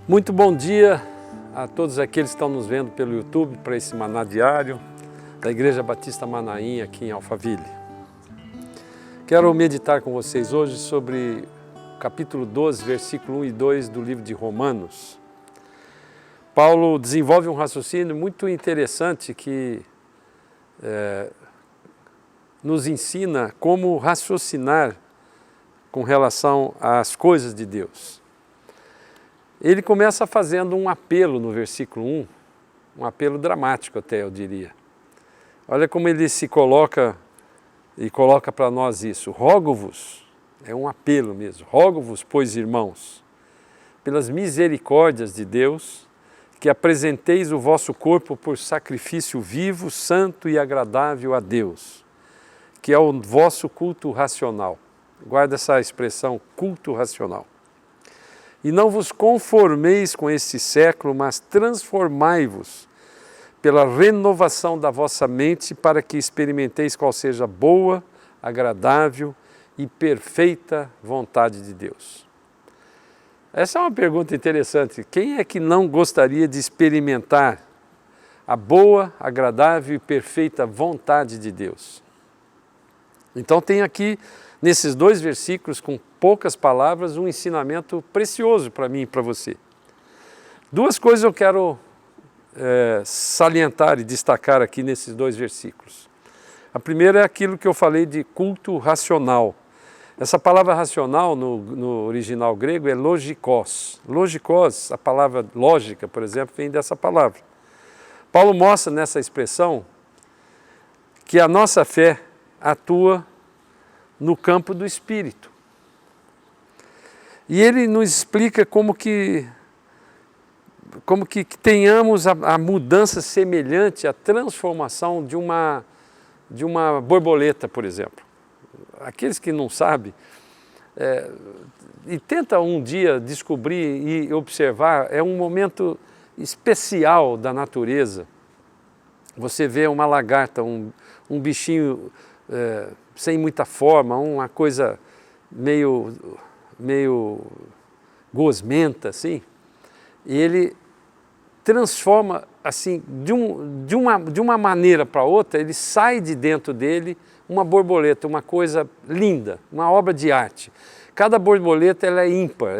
Muito bom dia a todos aqueles que estão nos vendo pelo YouTube para esse Maná Diário da Igreja Batista Manaim aqui em Alphaville. Quero meditar com vocês hoje sobre o capítulo 12, versículo 1 e 2 do livro de Romanos. Paulo desenvolve um raciocínio muito interessante que nos ensina como raciocinar com relação às coisas de Deus. Ele começa fazendo um apelo no versículo 1, um apelo dramático até, eu diria. Olha como ele se coloca e coloca para nós isso. Rogo-vos, é um apelo mesmo, rogo-vos, pois irmãos, pelas misericórdias de Deus, que apresenteis o vosso corpo por sacrifício vivo, santo e agradável a Deus, que é o vosso culto racional. Guarda essa expressão, culto racional. E não vos conformeis com este século, mas transformai-vos pela renovação da vossa mente, para que experimenteis qual seja a boa, agradável e perfeita vontade de Deus. Essa é uma pergunta interessante. Quem é que não gostaria de experimentar a boa, agradável e perfeita vontade de Deus? Então tem aqui, nesses dois versículos, com poucas palavras, um ensinamento precioso para mim e para você. Duas coisas eu quero salientar e destacar aqui nesses dois versículos. A primeira é aquilo que eu falei de culto racional. Essa palavra racional no original grego é logikos. Logikos, a palavra lógica, por exemplo, vem dessa palavra. Paulo mostra nessa expressão que a nossa fé atua no campo do Espírito. E ele nos explica como que tenhamos a mudança semelhante à transformação de uma borboleta, por exemplo. Aqueles que não sabem, e tenta um dia descobrir e observar, é um momento especial da natureza. Você vê uma lagarta, um bichinho sem muita forma, uma coisa meio gosmenta, assim, e ele transforma, assim, de uma maneira para outra, ele sai de dentro dele uma borboleta, uma coisa linda, uma obra de arte. Cada borboleta ela é ímpar,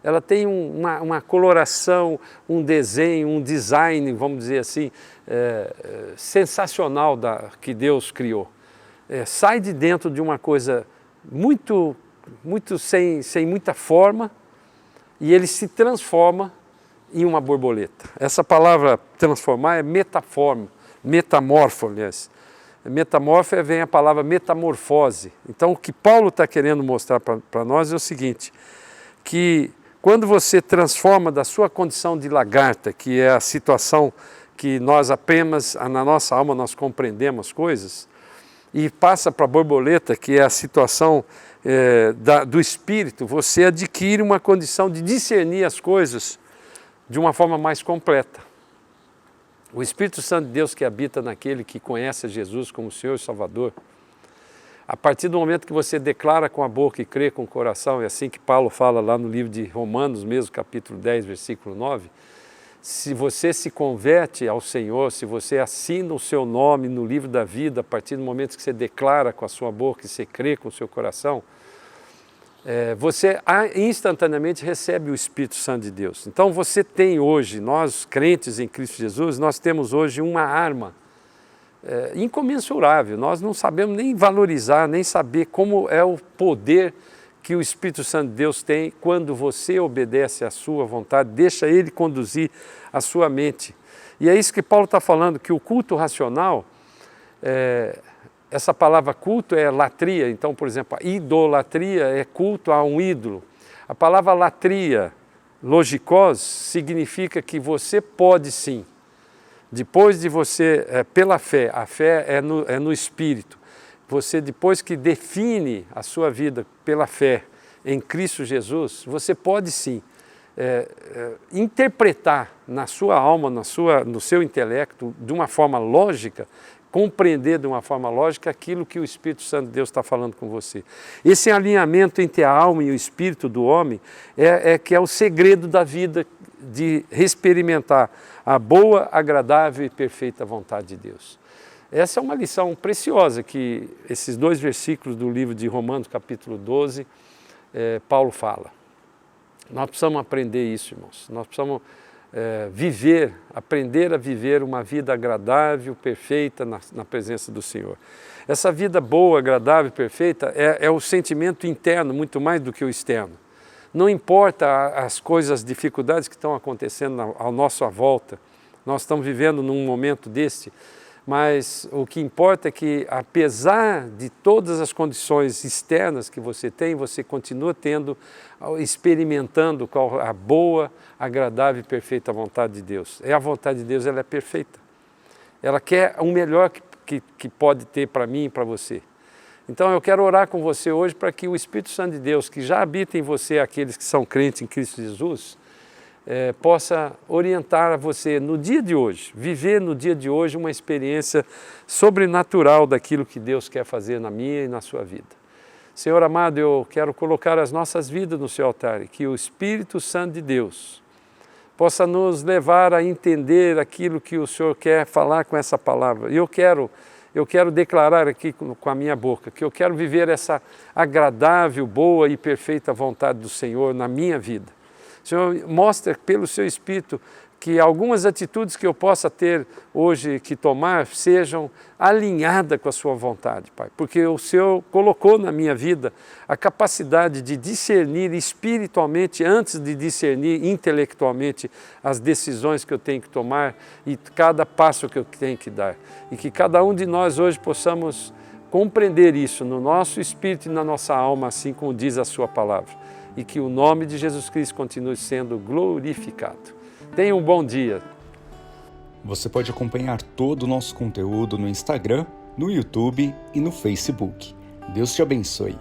ela tem uma coloração, um desenho, um design, vamos dizer assim, sensacional que Deus criou. Sai de dentro de uma coisa muito sem muita forma, e ele se transforma em uma borboleta. Essa palavra transformar é metamorfo, aliás. Metamorfo vem a palavra metamorfose. Então o que Paulo está querendo mostrar para nós é o seguinte, que quando você transforma da sua condição de lagarta, que é a situação que nós apenas, na nossa alma nós compreendemos coisas, e passa para a borboleta, que é a situação do espírito, você adquire uma condição de discernir as coisas de uma forma mais completa. O Espírito Santo de Deus que habita naquele que conhece Jesus como Senhor e Salvador, a partir do momento que você declara com a boca e crê com o coração, é assim que Paulo fala lá no livro de Romanos, mesmo capítulo 10, versículo 9, se você se converte ao Senhor, se você assina o seu nome no livro da vida, a partir do momento que você declara com a sua boca e você crê com o seu coração, você instantaneamente recebe o Espírito Santo de Deus. Então você tem hoje, nós crentes em Cristo Jesus, nós temos hoje uma arma incomensurável. Nós não sabemos nem valorizar, nem saber como é o poder que o Espírito Santo de Deus tem quando você obedece à sua vontade, deixa Ele conduzir a sua mente. E é isso que Paulo está falando, que o culto racional, essa palavra culto é latria, então, por exemplo, a idolatria é culto a um ídolo. A palavra latria, logikos, significa que você pode sim, depois de você, pela fé, a fé é no Espírito, você depois que define a sua vida pela fé em Cristo Jesus, você pode sim interpretar na sua alma, no seu intelecto, de uma forma lógica, compreender de uma forma lógica aquilo que o Espírito Santo de Deus está falando com você. Esse alinhamento entre a alma e o espírito do homem que é o segredo da vida, de experimentar a boa, agradável e perfeita vontade de Deus. Essa é uma lição preciosa que esses 2 versículos do livro de Romanos, capítulo 12, Paulo fala. Nós precisamos aprender isso, irmãos. Nós precisamos aprender a viver uma vida agradável, perfeita na presença do Senhor. Essa vida boa, agradável, perfeita é o sentimento interno, muito mais do que o externo. Não importa as coisas, as dificuldades que estão acontecendo à nossa volta, nós estamos vivendo num momento deste, mas o que importa é que, apesar de todas as condições externas que você tem, você continua experimentando a boa, agradável e perfeita vontade de Deus. A vontade de Deus, ela é perfeita. Ela quer o melhor que pode ter para mim e para você. Então eu quero orar com você hoje para que o Espírito Santo de Deus, que já habita em você, aqueles que são crentes em Cristo Jesus, possa orientar você no dia de hoje, viver no dia de hoje uma experiência sobrenatural daquilo que Deus quer fazer na minha e na sua vida. Senhor amado, eu quero colocar as nossas vidas no seu altar e que o Espírito Santo de Deus possa nos levar a entender aquilo que o Senhor quer falar com essa palavra. E eu quero declarar aqui com a minha boca que eu quero viver essa agradável, boa e perfeita vontade do Senhor na minha vida. Senhor, mostra pelo seu Espírito que algumas atitudes que eu possa ter hoje que tomar sejam alinhadas com a sua vontade, Pai. Porque o Senhor colocou na minha vida a capacidade de discernir espiritualmente antes de discernir intelectualmente as decisões que eu tenho que tomar e cada passo que eu tenho que dar. E que cada um de nós hoje possamos compreender isso no nosso espírito e na nossa alma, assim como diz a sua palavra. E que o nome de Jesus Cristo continue sendo glorificado. Tenha um bom dia. Você pode acompanhar todo o nosso conteúdo no Instagram, no YouTube e no Facebook. Deus te abençoe.